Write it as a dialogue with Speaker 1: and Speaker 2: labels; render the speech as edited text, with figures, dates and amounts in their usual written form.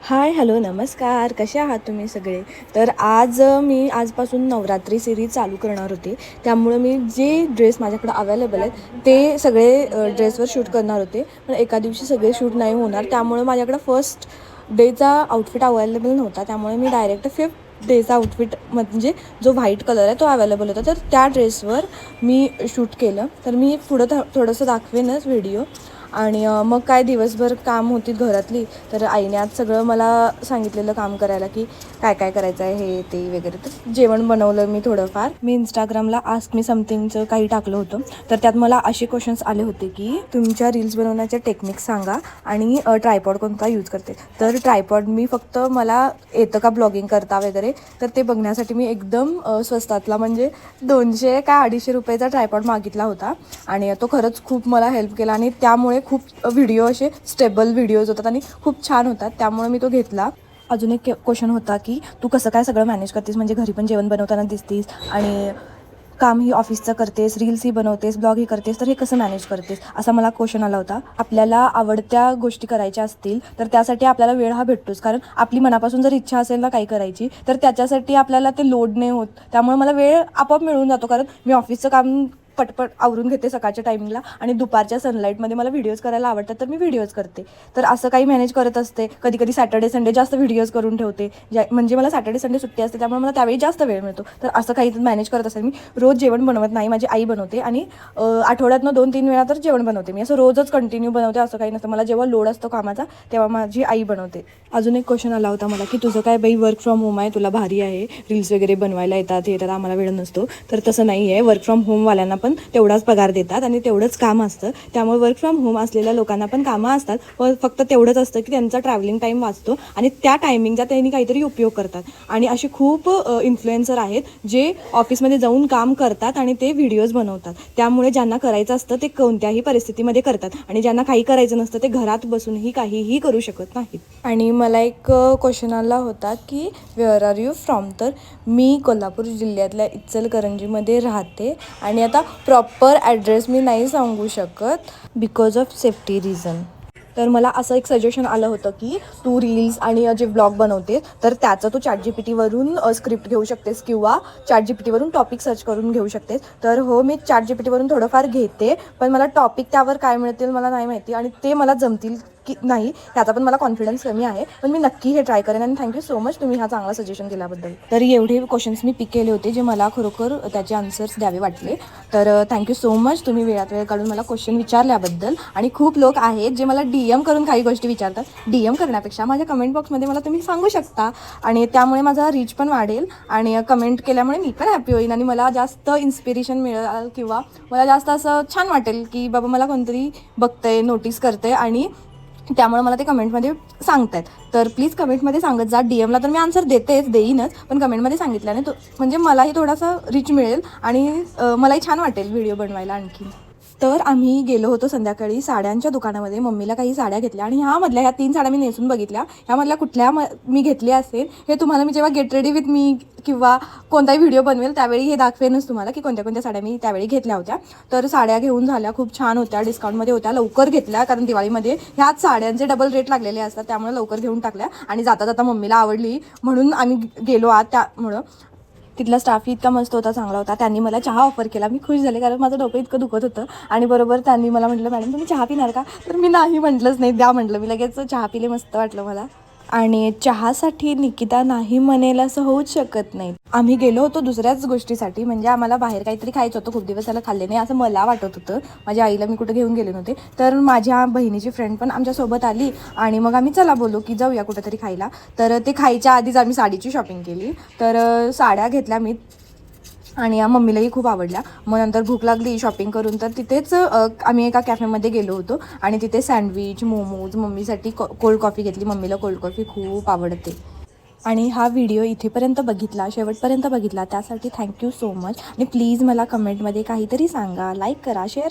Speaker 1: Hi hello नमस्कार, कसे आहात तुम्ही सगळे. तर मी आजपासून नवरात्री सिरीज चालू करणार होते. त्यामुळं मी जे ड्रेस माझ्याकडे अवेलेबल आहेत ते सगळे ड्रेसवर शूट करणार होते. पण एका दिवशी सगळे शूट नाही होणार, त्यामुळे माझ्याकडे फर्स्ट डेचा आउटफिट अवेलेबल नव्हता. त्यामुळे मी डायरेक्ट फिफ्थ डेचा आउटफिट म्हणजे जो व्हाईट कलर आहे तो अवेलेबल होता, तर त्या ड्रेसवर मी शूट केलं. तर मी पुढं थोडंसं दाखवेनच व्हिडिओ. आणि मग काय दिवसभर काम होती घरातली, तर आईने आज सगळं मला सांगितलेलं काम करायला की काय काय करायचं आहे हे ते वगैरे. तर जेवण बनवलं मी थोडंफार. मी इंस्टाग्रामला आस्क मी समथिंगचं काही टाकलं होतं, तर त्यात मला असे क्वेश्चन्स आले होते की तुमच्या रील्स बनवण्याचे टेक्निक्स सांगा आणि ट्रायपॉड कोणता यूज करते. तर ट्रायपॉड मी फक्त मला येतं का ब्लॉगिंग करता वगैरे, तर ते बघण्यासाठी मी एकदम स्वस्तातला म्हणजे 200 का 250 रुपयाचा ट्रायपॉड मागितला होता. आणि तो खरंच खूप मला हेल्प केला आणि त्यामुळे खूप व्हिडिओ असे स्टेबल व्हिडिओज होतात आणि खूप छान होतात, त्यामुळे मी तो घेतला. अजून एक क्वेश्चन होता की तू कसं काय सगळं मॅनेज करतेस, म्हणजे घरी पण जेवण बनवताना दिसतीस आणि कामही ऑफिसचं करतेस, रील्सही बनवतेस, ब्लॉगही करतेस, तर हे कसं मॅनेज करतेस, असा मला क्वेश्चन आला होता. आपल्याला आवडत्या गोष्टी करायच्या असतील तर त्यासाठी आपल्याला वेळ हा भेटतोच, कारण आपली मनापासून जर इच्छा असेल ना काही करायची, तर त्याच्यासाठी आपल्याला ते लोड नाही होत. त्यामुळे मला वेळ आपोआप मिळून जातो, कारण मी ऑफिसचं काम पटपट आवरून घेते सकाळच्या टायमिंगला आणि दुपारच्या सनलाईटमध्ये मला व्हिडिओज करायला आवडतात, तर मी व्हिडिओज करते. तर असं काही मॅनेज करत असते. कधी कधी सॅटर्डे संडे जास्त व्हिडिओज करून ठेवते, म्हणजे मला सॅटर्डे संडे सुट्टी असते, त्यामुळे मला त्यावेळी जास्त वेळ मिळतो. तर असं काही मॅनेज करत असेल. मी रोज जेवण बनवत नाही, माझी आई बनवते आणि आठवड्यातनं 2-3 वेळा तर जेवण बनवते मी. असं रोजच कंटिन्यू बनवते असं काही नसतं. मला जेव्हा लोड असतो कामाचा तेव्हा माझी आई बनवते. अजून एक क्वेश्चन आला होता मला की तुझं काय बाई वर्क फ्रॉम होम आहे, तुला भारी आहे, रील्स वगैरे बनवायला येतात हे येतात, आम्हाला वेळ नसतो. तर तसं नाही आहे. वर्क फ्रॉम होमवाल्यांना पण तेवढाच पगार देतात आणि तेवढंच काम असतं. त्यामुळे वर्क फ्रॉम होम असलेल्या लोकांना पण कामं असतात, पण फक्त तेवढंच असतं की त्यांचा ट्रॅव्हलिंग टाईम वाचतो आणि त्या टायमिंगचा त्यांनी काहीतरी उपयोग करतात. आणि असे खूप इन्फ्लुएन्सर आहेत जे ऑफिसमध्ये जाऊन काम करतात आणि ते व्हिडिओज बनवतात. त्यामुळे ज्यांना करायचं असतं ते कोणत्याही परिस्थितीमध्ये करतात आणि ज्यांना काही करायचं नसतं ते घरात बसूनही काहीही करू शकत नाहीत. आणि मला एक क्वेश्चन आला होता की वेअर आर यू फ्रॉम. तर मी कोल्हापूर जिल्ह्यातल्या इचलकरंजीमध्ये राहते आणि आता प्रॉपर ॲड्रेस मी नाही सांगू शकत बिकॉज ऑफ सेफ्टी रिझन. तर मला असं एक सजेशन आलं होतं की तू रील्स आणि जे ब्लॉग बनवते तर त्याचं तू ChatGPTवरून स्क्रिप्ट घेऊ शकतेस किंवा ChatGPTवरून टॉपिक सर्च करून घेऊ शकतेस. तर हो, मी ChatGPTवरून थोडंफार घेते, पण मला टॉपिक त्यावर काय मिळतील मला नाही माहिती आणि ते मला जमतील की नाही त्याचा पण मला कॉन्फिडन्स कमी आहे. पण मी नक्की हे ट्राय करेन आणि थँक्यू सो मच तुम्ही हा चांगला सजेशन दिल्याबद्दल. तर एवढे क्वेश्चन्स मी पिक केले होते जे मला खरोखर त्याचे आन्सर्स द्यावे वाटले. तर थँक्यू सो मच तुम्ही वेळात वेळ काढून मला क्वेश्चन विचारल्याबद्दल. आणि खूप लोक आहेत जे मला DM करून काही गोष्टी विचारतात. DM करण्यापेक्षा माझ्या कमेंट बॉक्समध्ये मला तुम्ही सांगू शकता आणि त्यामुळे माझा रीच पण वाढेल आणि कमेंट केल्यामुळे मी पण हॅपी होईन आणि मला जास्त इन्स्पिरेशन मिळेल किंवा मला जास्त असं छान वाटेल की बाबा मला कोणतरी बघतंय, नोटीस करते आणि त्यामुळे मला ते कमेंटमध्ये सांगतायत. तर प्लीज कमेंटमध्ये सांगत जा. DMला तर मी आन्सर देईनच, पण कमेंटमध्ये सांगितल्याने तो म्हणजे मलाही थोडासा रीच मिळेल आणि मलाही छान वाटेल व्हिडिओ बनवायला आणखी. तर आम्ही गेलो होतो संध्याकाळी साड्यांच्या दुकानामध्ये. मम्मीला काही साड्या घेतल्या आणि ह्या 3 साड्या मी नेसून बघितल्या. ह्यामधल्या कुठल्या मी घेतल्या असेल हे तुम्हाला मी जेव्हा गेट रेडी विथ मी किंवा कोणताही व्हिडिओ बनवेल त्यावेळी हे दाखवेनच तुम्हाला की कोणत्या कोणत्या साड्या मी त्यावेळी घेतल्या होत्या. तर साड्या घेऊन झाल्या, खूप छान होत्या, डिस्काउंटमध्ये होत्या, लवकर घेतल्या कारण दिवाळीमध्ये ह्याच साड्यांचे डबल रेट लागलेले असतात, त्यामुळे लवकर घेऊन टाकल्या. आणि जाता जाता मम्मीला आवडली म्हणून आम्ही गेलो आत. त्यामुळं तिथला स्टाफही इतका मस्त होता, चांगला होता. त्यांनी मला चहा ऑफर केला. मी खुश झाले कारण माझं डोकं इतकं दुखत होतं आणि बरोबर त्यांनी मला म्हटलं मॅडम तुम्ही चहा पिणार का. तर मी नाही म्हटलंच नाही, द्या म्हटलं. मी लगेच चहा पिले, मस्त वाटलं मला. आणि चहासाठी निकिता नाही म्हणेल असं होऊच शकत नाही. आम्ही गेलो होतो दुसऱ्याच गोष्टीसाठी, म्हणजे आम्हाला बाहेर काहीतरी खायचं होतं, खूप दिवस त्याला खाल्ले नाही असं मला वाटत होतं. माझ्या आईला मी कुठं घेऊन गेले नव्हते, तर माझ्या बहिणीची फ्रेंड पण आमच्यासोबत आली आणि मग आम्ही चला बोलू की जाऊया कुठंतरी खायला. तर ते खायच्या आधीच आम्ही साडीची शॉपिंग केली. तर साड्या घेतल्या मी आणि मम्मीलाही खूप आवडल्या. मग नंतर भूक लागली शॉपिंग करून, तर तिथेच आम्ही एका कॅफेमध्ये गेलो होतो आणि तिथे सँडविच, मोमोज, मम्मीसाठी कोल्ड कॉफी घेतली. मम्मीला कोल्ड कॉफी खूप आवडते. आणि हा व्हिडिओ इथेपर्यंत बघितला, शेवटपर्यंत बघितला त्यासाठी थँक्यू सो मच. आणि प्लीज मला कमेंटमध्ये काहीतरी सांगा, लाईक करा, शेअर